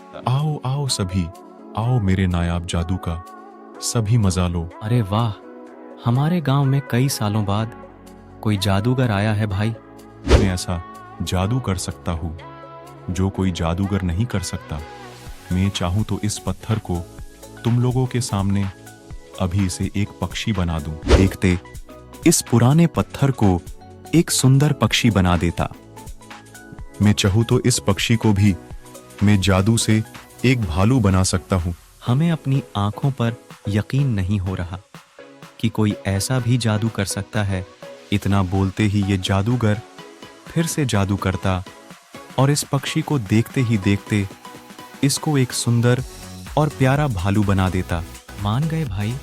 आओ आओ सभी, आओ मेरे नायाब जादू का सभी मजा लो। अरे वाह, हमारे गांव में कई सालों बाद कोई जादूगर आया है भाई। मैं ऐसा जादू कर सकता हूँ जो कोई जादूगर नहीं कर सकता। मैं चाहूँ तो इस पत्थर को तुम लोगों के सामने अभी इसे एक पक्षी बना दूं। देखते इस पुराने पत्थर को एक सुंदर पक्षी बना देता। मैं चाहूँ तो इस पक्षी को भी मैं जादू से एक भालू बना सकता हूँ। हमें अपनी आंखों पर यकीन नहीं हो रहा कि कोई ऐसा भी जादू कर सकता है। इतना बोलते ही ये जादूगर फिर से जादू करता और इस पक्षी को देखते ही देखते इसको एक सुंदर और प्यारा भालू बना देता। मान गए भाई,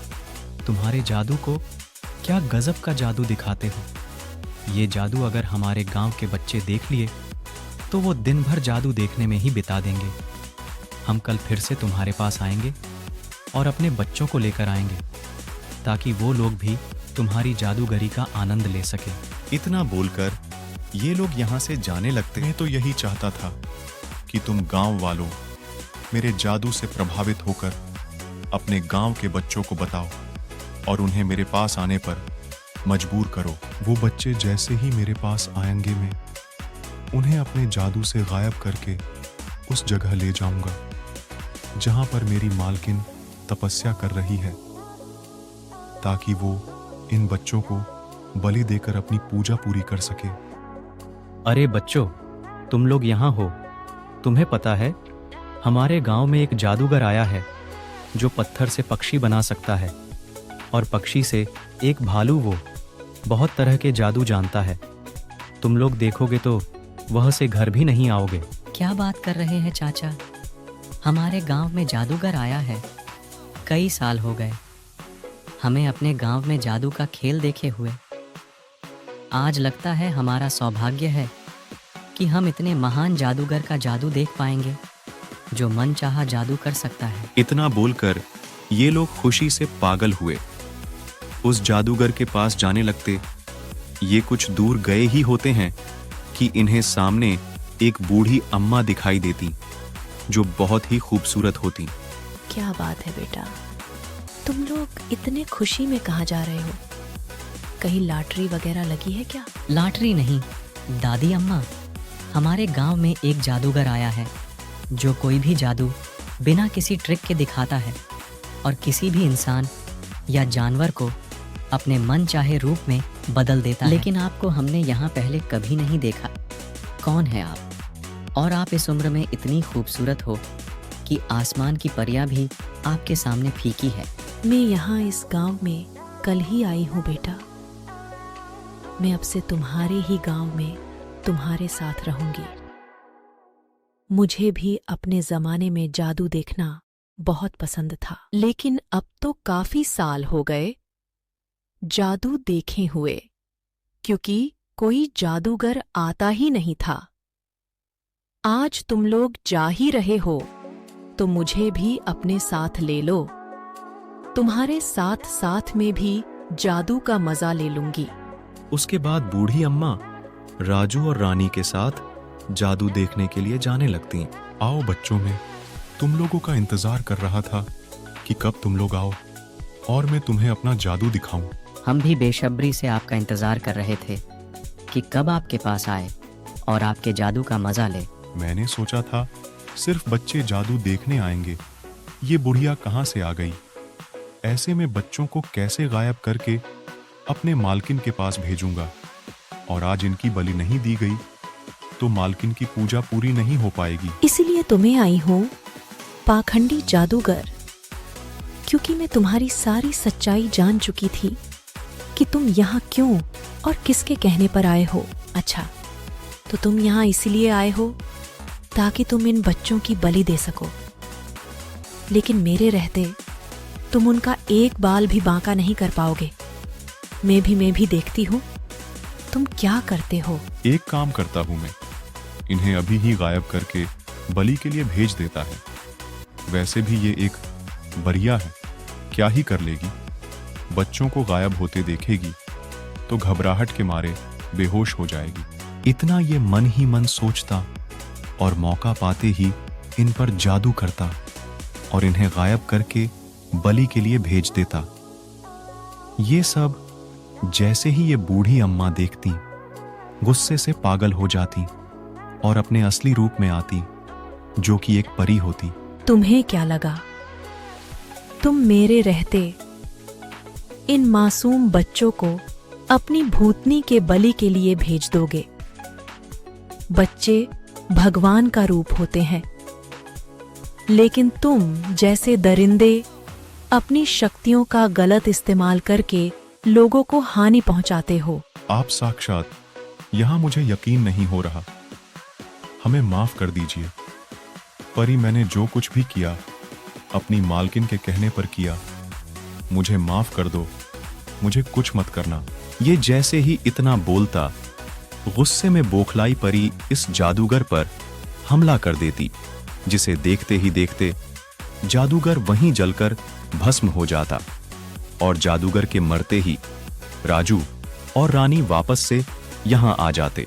तुम्हारे जादू को क्या गजब का जादू दिखाते हो। ये जादू अगर हमारे गांव के बच्चे देख लिए तो वो दिन भर जादू देखने में ही बिता देंगे। हम कल फिर से तुम्हारे पास आएंगे और अपने बच्चों को लेकर आएंगे ताकि वो लोग भी तुम्हारी जादूगरी का आनंद ले सके। इतना बोलकर ये लोग यहाँ से जाने लगते। मैं तो यही चाहता था कि तुम गांव वालों मेरे जादू से प्रभावित होकर अपने गांव के बच्चों को बताओ और उन्हें मेरे पास आने पर मजबूर करो। वो बच्चे जैसे ही मेरे पास आएंगे मैं उन्हें अपने जादू से गायब करके उस जगह ले जाऊंगा जहां पर मेरी मालकिन तपस्या कर रही है, ताकि वो इन बच्चों को बलि देकर अपनी पूजा पूरी कर सके। अरे बच्चों, तुम लोग यहाँ हो। तुम्हें पता है हमारे गांव में एक जादूगर आया है जो पत्थर से पक्षी बना सकता है और पक्षी से एक भालू। वो बहुत तरह के जादू जानता है। तुम लोग देखोगे तो वह से घर भी नहीं आओगे। क्या बात कर रहे हैं चाचा? हमारे गांव में जादूगर आया है। कई साल हो गए हमें अपने गांव में जादू का खेल देखे हुए। आज लगता है हमारा सौभाग्य है कि हम इतने महान जादूगर का जादू देख पाएंगे जो मन चाहा जादू कर सकता है। इतना बोलकर ये लोग खुशी से पागल हुए। उस जादूगर के पास जाने लगते। ये कुछ दूर गए ही होते हैं कि इन्हें सामने एक बूढ़ी अम्मा दिखाई देती जो बहुत ही खूबसूरत होती। क्या बात है बेटा, तुम लोग इतने खुशी में कहाँ जा रहे हो? कहीं लॉटरी वगैरह लगी है क्या? लॉटरी नहीं दादी अम्मा, हमारे गांव में एक जादूगर आया है जो कोई भी जादू बिना किसी ट्रिक के दिखाता है और किसी भी इंसान या जानवर को अपने मन चाहे रूप में बदल देता है। लेकिन आपको हमने यहाँ पहले कभी नहीं देखा। कौन है आप? और आप इस उम्र में इतनी खूबसूरत हो कि आसमान की परियां भी आपके सामने फीकी है। मैं यहाँ इस गांव में कल ही आई हूँ बेटा। मैं अब से तुम्हारे ही गांव में तुम्हारे साथ रहूंगी। मुझे भी अपने जमाने में जादू देखना बहुत पसंद था, लेकिन अब तो काफी साल हो गए जादू देखे हुए, क्योंकि कोई जादूगर आता ही नहीं था। आज तुम लोग जा ही रहे हो तो मुझे भी अपने साथ ले लो। तुम्हारे साथ साथ में भी जादू का मजा ले लूंगी। उसके बाद बूढ़ी अम्मा राजू और रानी के साथ जादू देखने के लिए जाने लगती। आओ बच्चों, में तुम लोगों का इंतजार कर रहा था कि कब तुम लोग आओ और मैं तुम्हें अपना जादू दिखाऊं। हम भी बेसब्री से आपका इंतजार कर रहे थे कि कब आपके पास आए और आपके जादू का मजा ले। मैंने सोचा था सिर्फ बच्चे जादू देखने आएंगे, ये बुढ़िया कहाँ से आ गई। ऐसे में बच्चों को कैसे गायब करके अपने मालकिन के पास भेजूंगा, और आज इनकी बलि नहीं दी गई तो मालकिन की पूजा पूरी नहीं हो पाएगी। इसलिए तुम्हें आई हूँ पाखंडी जादूगर, क्योंकि मैं तुम्हारी सारी सच्चाई जान चुकी थी कि तुम यहाँ क्यों और किसके कहने पर आए हो। अच्छा, तो तुम यहाँ इसलिए आए हो ताकि तुम इन बच्चों की बलि दे सको, लेकिन मेरे रहते तुम उनका एक बाल भी बांका नहीं कर पाओगे। मैं भी देखती हूँ तुम क्या करते हो। एक काम करता हूँ, मैं इन्हें अभी ही गायब करके बलि के लिए भेज देता है। वैसे भी ये एक बरिया है, क्या ही कर लेगी। बच्चों को गायब होते देखेगी तो घबराहट के मारे बेहोश हो जाएगी। इतना ये मन ही मन सोचता और मौका पाते ही इन पर जादू करता और इन्हें गायब करके बलि के लिए भेज देता। ये सब जैसे ही ये बूढ़ी अम्मा देखती, गुस्से से पागल हो जाती और अपने असली रूप में आती, जो कि एक परी होती। तुम्हें क्या लगा तुम मेरे रहते इन मासूम बच्चों को अपनी भूतनी के बलि के लिए भेज दोगे? बच्चे भगवान का रूप होते हैं, लेकिन तुम जैसे दरिंदे अपनी शक्तियों का गलत इस्तेमाल करके लोगों को हानि पहुंचाते हो। आप साक्षात, यहां मुझे यकीन नहीं हो रहा। हमें माफ कर दीजिए। परी, मैंने जो कुछ भी किया अपनी मालकिन के कहने पर किया। मुझे माफ कर दो, मुझे कुछ मत करना। ये जैसे ही इतना बोलता, गुस्से में बौखलाई परी इस जादूगर पर हमला कर देती, जिसे देखते ही देखते जादूगर वहीं जलकर भस्म हो जाता और जादूगर के मरते ही राजू और रानी वापस से यहां आ जाते।